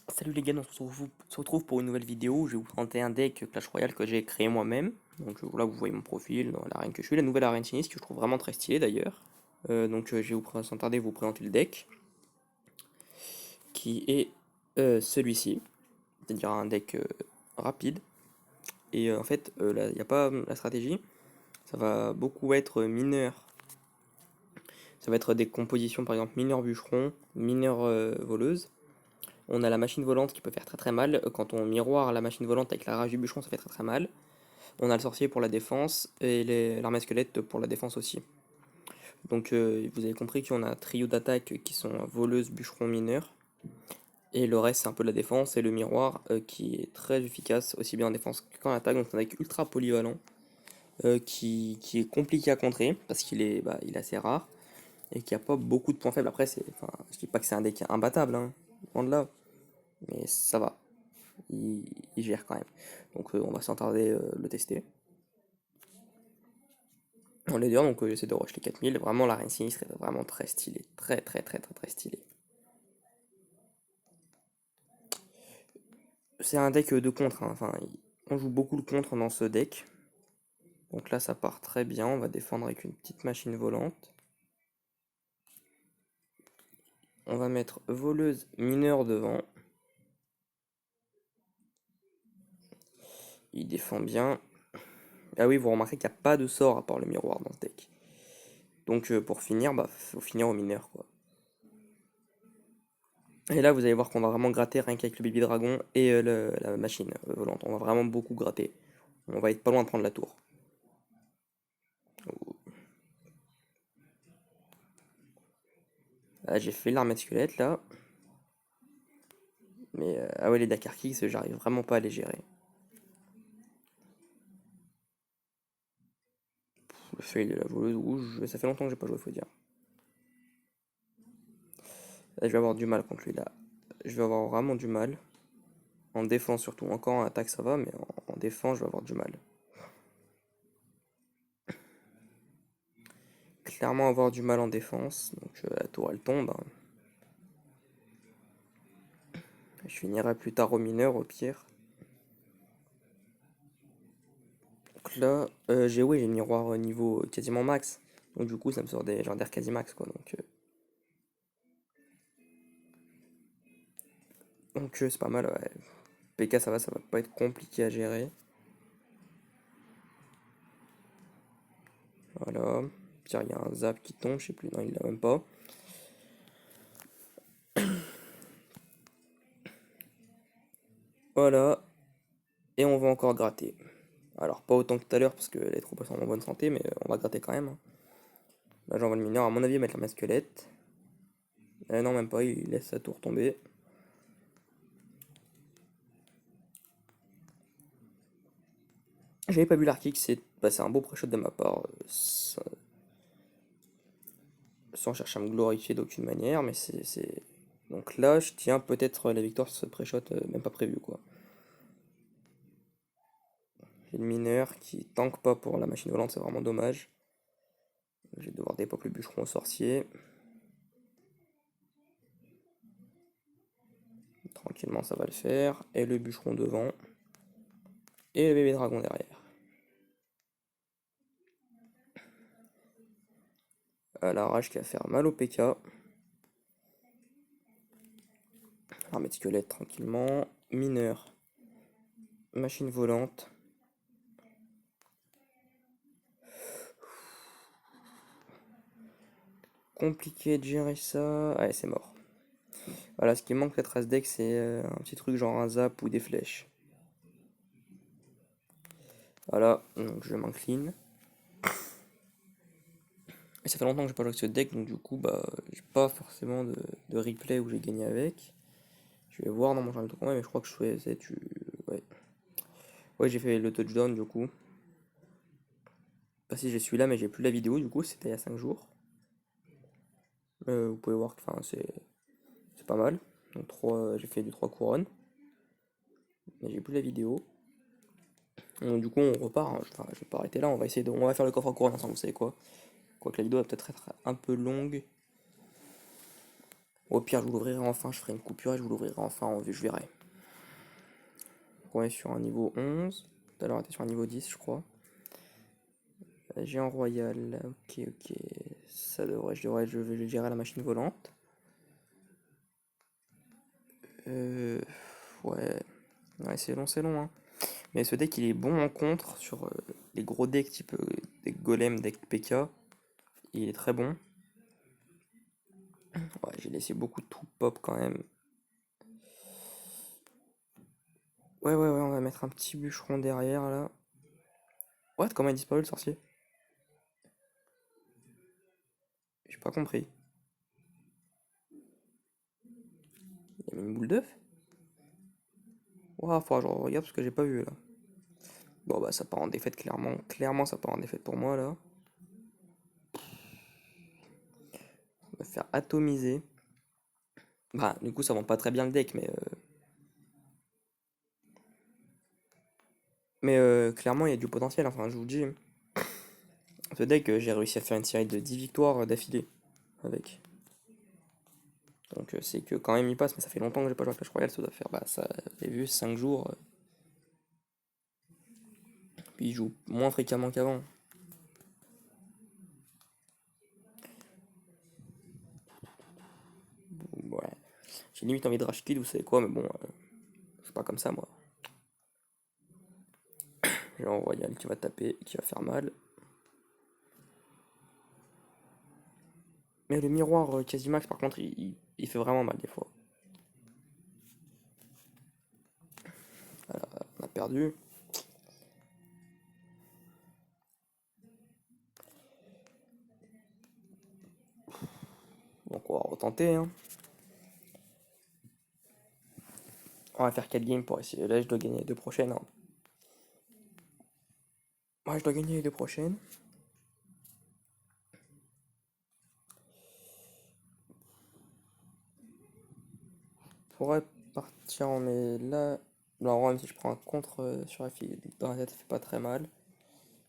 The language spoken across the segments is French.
Salut les gars, on se retrouve pour une nouvelle vidéo où je vais vous présenter un deck Clash Royale que j'ai créé moi-même. Donc voilà, vous voyez mon profil dans l'arène que je suis, la nouvelle arène sinistre que je trouve vraiment très stylée d'ailleurs. Je vais sans tarder vous présenter le deck qui est celui-ci, c'est-à-dire un deck rapide. Et en fait, il n'y a pas la stratégie, ça va beaucoup être mineur. Ça va être des compositions par exemple mineur bûcheron, mineur voleuse. On a la machine volante qui peut faire très très mal. Quand on miroire la machine volante avec la rage du bûcheron, ça fait très très mal. On a le sorcier pour la défense et l'armée squelette pour la défense aussi. Vous avez compris qu'on a un trio d'attaques qui sont voleuse, bûcheron, mineur. Et le reste c'est un peu de la défense et le miroir qui est très efficace aussi bien en défense qu'en attaque. Donc c'est un deck ultra polyvalent qui est compliqué à contrer parce il est assez rare et qui a pas beaucoup de points faibles. Après, je dis pas que c'est un deck imbattable, hein, loin de là, mais ça va, il gère quand même. On va sans tarder le tester. On est dur, j'essaie de rush les 4000. Vraiment, la reine sinistre est vraiment très stylée. Très, très, très, très, très stylée. C'est un deck de contre, hein. On joue beaucoup le contre dans ce deck. Donc là, ça part très bien. On va défendre avec une petite machine volante. On va mettre voleuse mineure devant. Il défend bien. Ah oui, vous remarquez qu'il n'y a pas de sort à part le miroir dans ce deck. Pour finir, faut finir au mineur, quoi. Et là, vous allez voir qu'on va vraiment gratter rien qu'avec le baby dragon et la machine volante. On va vraiment beaucoup gratter. On va être pas loin de prendre la tour. Là, j'ai fait l'armée de squelette là. Ah ouais, les Dakar Kicks, j'arrive vraiment pas à les gérer. Le fail de la voleuse rouge, ça fait longtemps que j'ai pas joué, faut dire. Là, je vais avoir du mal contre lui là. Je vais avoir vraiment du mal. En défense surtout. Encore en attaque ça va, mais en défense, je vais avoir du mal. Clairement avoir du mal en défense. La tour elle tombe, hein. Je finirai plus tard au mineur au pire. Donc là, j'ai le miroir niveau quasiment max. Donc du coup, ça me sort des légendaires quasi max quoi. C'est pas mal, ouais. PK ça va pas être compliqué à gérer. Voilà. Pire, il y a un zap qui tombe, je sais plus, non, il l'a même pas. Voilà. Et on va encore gratter. Alors, pas autant que tout à l'heure parce qu'elle est trop pas en bonne santé, mais on va gratter quand même, hein. Là, j'envoie le mineur, à mon avis, mettre la masquelette. Non, même pas, il laisse sa tour tomber. J'avais pas vu l'arkick, c'est un beau pré-shot de ma part, sans chercher à me glorifier d'aucune manière, mais Donc là, je tiens peut-être la victoire sur ce pré-shot, même pas prévu, quoi. J'ai le mineur qui tank pas pour la machine volante, c'est vraiment dommage. Je vais devoir dépop le bûcheron au sorcier. Tranquillement, ça va le faire. Et le bûcheron devant. Et le bébé dragon derrière. À la rage qui va faire mal au PK. Armée de squelette tranquillement. Mineur. Machine volante. Compliqué de gérer ça. Ouais, c'est mort. Voilà, ce qui manque peut-être à ce deck, c'est un petit truc genre un zap ou des flèches. Voilà, donc je m'incline. Et ça fait longtemps que j'ai pas joué avec ce deck, donc du coup, j'ai pas forcément de replay où j'ai gagné avec. Je vais voir dans mon journal de combat, mais je crois que je faisais du. Ouais. Ouais, j'ai fait le touchdown du coup. Pas si j'ai celui-là, mais j'ai plus la vidéo du coup, c'était il y a 5 jours. Vous pouvez voir que c'est pas mal. Donc j'ai fait du 3 couronnes, mais j'ai plus la vidéo. Donc du coup, on repart, hein. Je vais pas arrêter là, on va faire le coffre à couronne ensemble, vous savez quoi. Quoique la vidéo va peut-être être un peu longue. Au pire, je vous l'ouvrirai enfin, je ferai une coupure et je vous l'ouvrirai enfin, je verrai. On est sur un niveau 11. Tout à l'heure, on était sur un niveau 10, je crois. Géant royal, ok. Je vais gérer la machine volante. Euh, ouais, c'est long, hein. Mais ce deck, il est bon en contre sur les gros decks type deck golem, deck PK. Il est très bon. Ouais, j'ai laissé beaucoup de troupes pop quand même. Ouais, on va mettre un petit bûcheron derrière là. What? Comment il a disparu le sorcier? J'ai pas compris. Il a mis une boule d'œuf? Ouah, faudra que je regarde parce que j'ai pas vu là. Bon bah ça part en défaite clairement. Clairement ça part en défaite pour moi là. On va faire atomiser. Bah du coup ça vend pas très bien le deck mais clairement il y a du potentiel, enfin je vous le dis. Ce deck j'ai réussi à faire une série de 10 victoires d'affilée avec. Donc c'est que quand même il passe, mais ça fait longtemps que j'ai pas joué à Clash Royale, ça doit faire, bah ça, vous avez vu, 5 jours. Puis il joue moins fréquemment qu'avant. Ouais. J'ai limite envie de rage kid, vous savez quoi, mais bon, je suis pas comme ça moi. J'ai un royal qui va taper, qui va faire mal. Mais le miroir Casimax par contre il fait vraiment mal des fois. On a perdu. Donc on va retenter, hein. On va faire 4 games pour essayer. Là je dois gagner les deux prochaines, hein. Ouais, je dois gagner les deux prochaines. Je pourrais partir en mais là. Non, même si je prends un contre sur la fille dans la tête, ça fait pas très mal.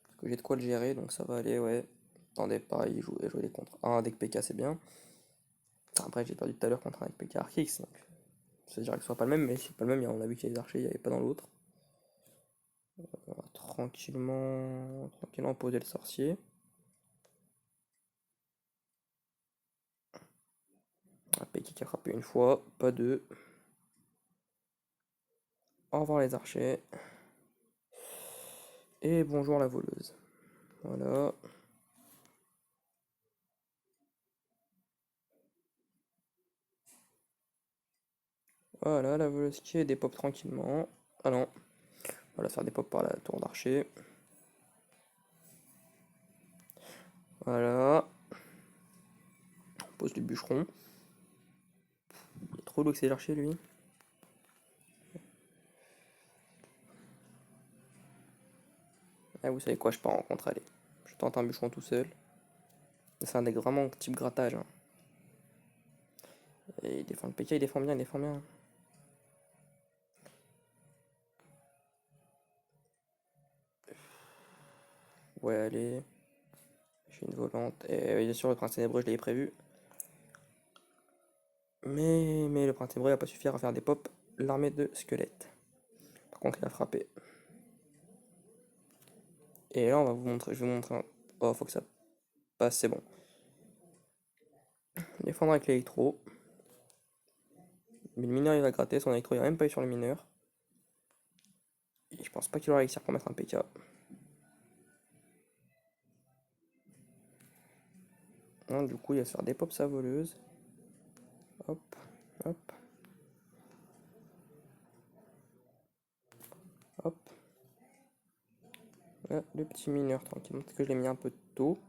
Parce que j'ai de quoi le gérer, donc ça va aller, ouais. Attendez, pareil, jouer des contre 1 avec PK, c'est bien. Après, j'ai perdu tout à l'heure contre un avec PK Arkix, donc ça dirait que ce soit pas le même, mais c'est pas le même, on a vu qu'il y a des archers, il n'y avait pas dans l'autre. On va tranquillement poser le sorcier. Un PK qui a frappé une fois, pas deux. Au revoir les archers. Et bonjour la voleuse. Voilà. Voilà, la voleuse qui est des pop tranquillement. Ah non, on va faire des pop par la tour d'archer. Voilà. On pose du bûcheron. Il est trop lourd que c'est l'archer lui. Ah, vous savez quoi, je pars en contre, allez. Je tente un bûcheron tout seul. C'est un deck vraiment type grattage, hein. Et il défend le PK, il défend bien, il défend bien. Ouais, allez. J'ai une volante. Et bien sûr, le prince ténébreux, je l'avais prévu. Mais le prince ténébreux va pas suffire à faire des pops l'armée de squelettes. Par contre, il a frappé. Et là, on va vous montrer. Je vais vous montrer un. Oh, faut que ça passe, c'est bon. Défendre avec l'électro. Mais le mineur, il va gratter. Son électro, il a même pas eu sur le mineur. Et je pense pas qu'il aura réussi pour mettre un PK. Non, du coup, il va se faire des pops sa voleuse. Hop, hop, hop. Là, le petit mineur, tranquillement. Peut-être que je l'ai mis un peu tôt.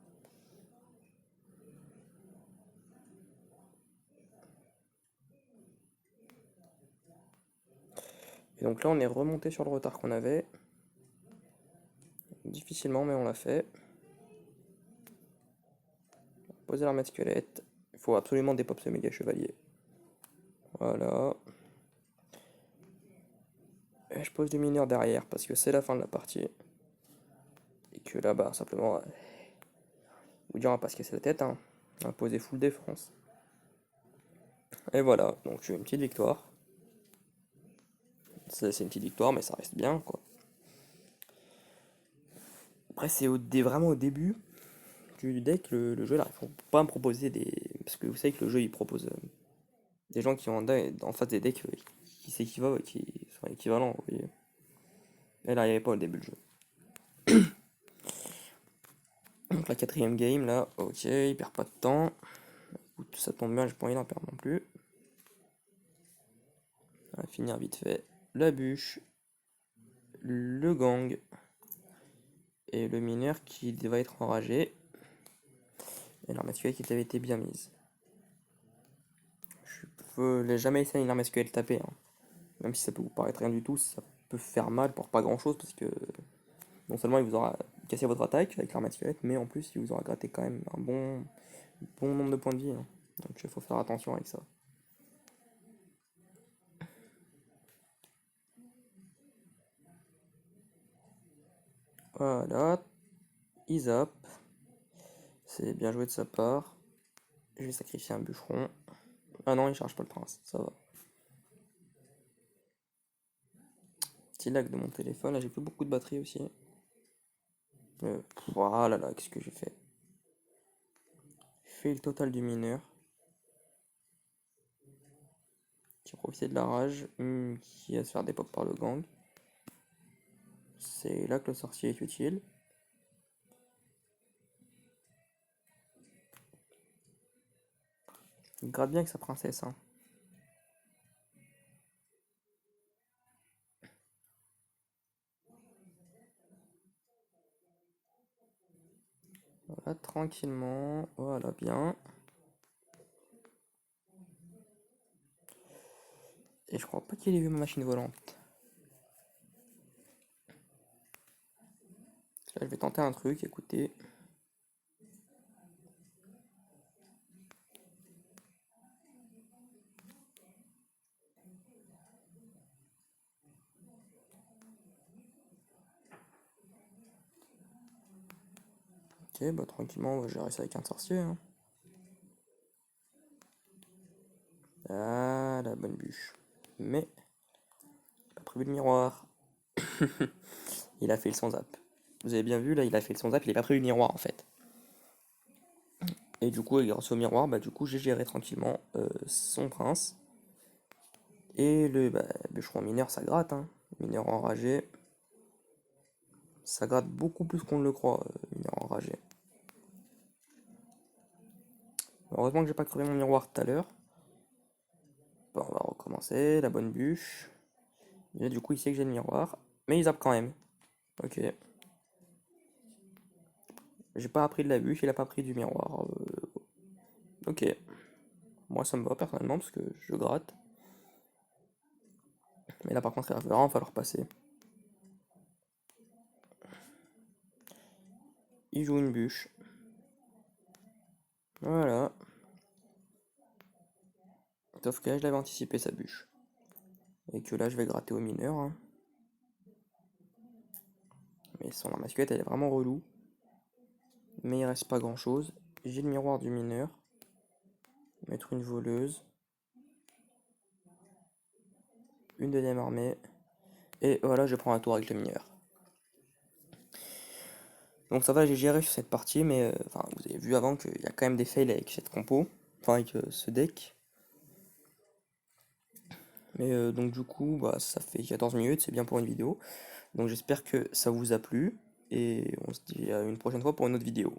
Et donc là, on est remonté sur le retard qu'on avait. Difficilement, mais on l'a fait. Poser l'armée de squelette. Il faut absolument des pops ce méga chevalier. Voilà. Et je pose du mineur derrière parce que c'est la fin de la partie. Et que là, bah, simplement, vous dire, on va pas se casser la tête, hein. On va poser full défense. Et voilà, donc une petite victoire. C'est une petite victoire, mais ça reste bien, quoi. Après, vraiment au début du deck, le jeu, là, il faut pas me proposer des... Parce que vous savez que le jeu, il propose des gens qui ont en face des decks qui s'équivalent, qui sont équivalents, vous voyez. Et là, il n'y avait pas au début du jeu. Donc la quatrième game, là, ok, il perd pas de temps. Écoute, ça tombe bien, j'ai pas envie d'en perdre non plus. On va finir vite fait. La bûche, le gang et le mineur qui va être enragé. Et l'arme SQL qui avait été bien mise. Je n'ai jamais essayé une arme SQL tapée, hein. Même si ça peut vous paraître rien du tout, ça peut faire mal pour pas grand chose parce que non seulement il vous aura cassé votre attaque avec l'arme squelette, mais en plus il vous aura gratté quand même un bon nombre de points de vie, hein. Donc il faut faire attention avec ça. Voilà, il zappe. C'est bien joué de sa part. Je vais sacrifier un bûcheron. Ah non, il charge pas le prince, ça va. Petit lag de mon téléphone, là j'ai plus beaucoup de batterie aussi. Voilà, là, qu'est-ce que j'ai fait? J'ai fait le total du mineur. Qui a profité de la rage, qui va se faire dépop par le gang. C'est là que le sorcier est utile. Il gratte bien avec sa princesse, hein. Voilà, tranquillement. Voilà, bien. Et je crois pas qu'il ait vu ma machine volante. Là, je vais tenter un truc, écoutez. Ok, bah tranquillement, on va gérer ça avec un sorcier, hein. Ah, la bonne bûche. Mais, j'ai pas prévu le miroir. Il a fait le sans zap. Vous avez bien vu, là, il a fait le sans zap, il a pas prévu le miroir, en fait. Et du coup, grâce au miroir, bah du coup, j'ai géré tranquillement son prince. Et le bûcheron mineur, ça gratte, hein. Mineur enragé. Ça gratte beaucoup plus qu'on ne le croit, mineur enragé. Heureusement que j'ai pas crevé mon miroir tout à l'heure. Bon, on va recommencer, la bonne bûche. Et là, du coup, il sait que j'ai le miroir. Mais il zappe quand même. Ok. J'ai pas appris de la bûche, il a pas pris du miroir. Ok. Moi, ça me va personnellement parce que je gratte. Mais là, par contre, il va vraiment falloir passer. Il joue une bûche. Voilà. Sauf que là, je l'avais anticipé sa bûche. Et que là, je vais gratter au mineur, hein. Mais son arme à squelette, elle est vraiment relou. Mais il reste pas grand chose. J'ai le miroir du mineur. Mettre une voleuse. Une deuxième armée. Et voilà, je prends un tour avec le mineur. Donc ça va, j'ai géré sur cette partie, mais enfin, vous avez vu avant qu'il y a quand même des fails avec cette compo. Enfin, avec ce deck. Mais donc du coup, bah, ça fait 14 minutes, c'est bien pour une vidéo. Donc j'espère que ça vous a plu. Et on se dit à une prochaine fois pour une autre vidéo.